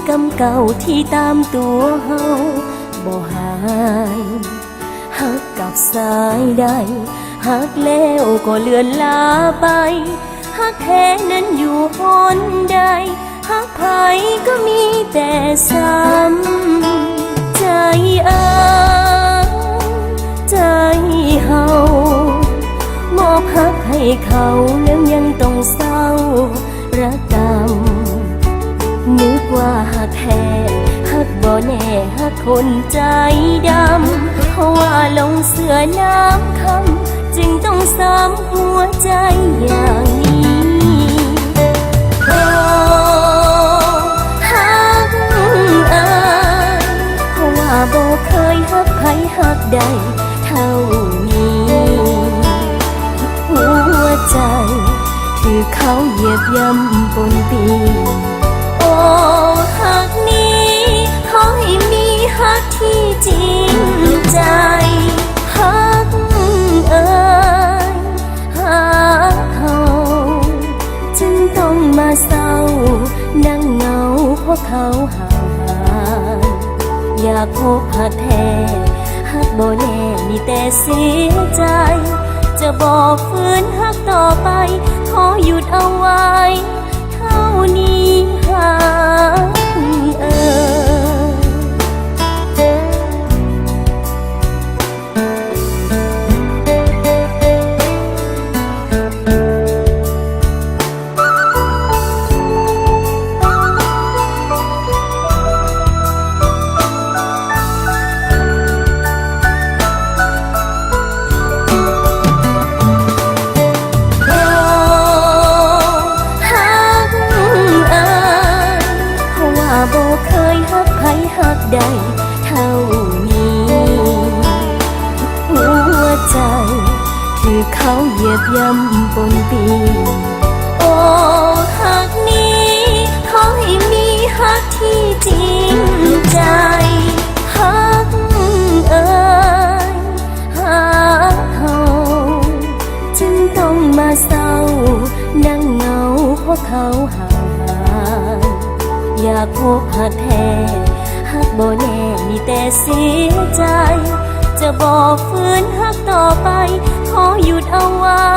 กรรมเก่าที่ตามตัวเฮาบ่หายหักกับสายใดหักแล้วก็เลือนลาไปหักแท้นั้นอยู่หนใดหักไผก็มีแต่ซ้ำใจใจเฮามอบหักให้เขาแล้วยังต้องเศร้าระกำนึกว่าหักแท้หักบ่แน่หักคนใจดำเพราะว่าลงเสือน้ำคำจึงต้องซ้ำหัวใจอย่างนี้โอ้หักอายเพราะว่าบ่เคยหักไผหักใดเท่านี้หัวใจถือเขาเหยียบย่ำปนปีโอ้หักนี้ขอให้มีหักที่จริงใจหักเอ่ยหักเขาจึงต้องมาเศร้านั่งเหงาเพราะเขาห่างหายอยากพบหักแท้หักบ่แน่มีแต่เสียใจจะบอกฝืนหักต่อไปขอหยุดเอาไว้เท่านี้หักบ่เคยหักไผหักใดเท่านี้หัวใจถือเขาเหยียบย่ำปนปีโอ้หักนี้ขอให้มีหักที่จริงใจหักเอ่ยหักเขาจึงต้องมาเศร้านั่งเหงาเพราะเขาห่างหายอยากพบหักแท้หักบ่แน่มีแต่เสียใจจะบอกฝืนหักต่อไปขอหยุดเอาไว้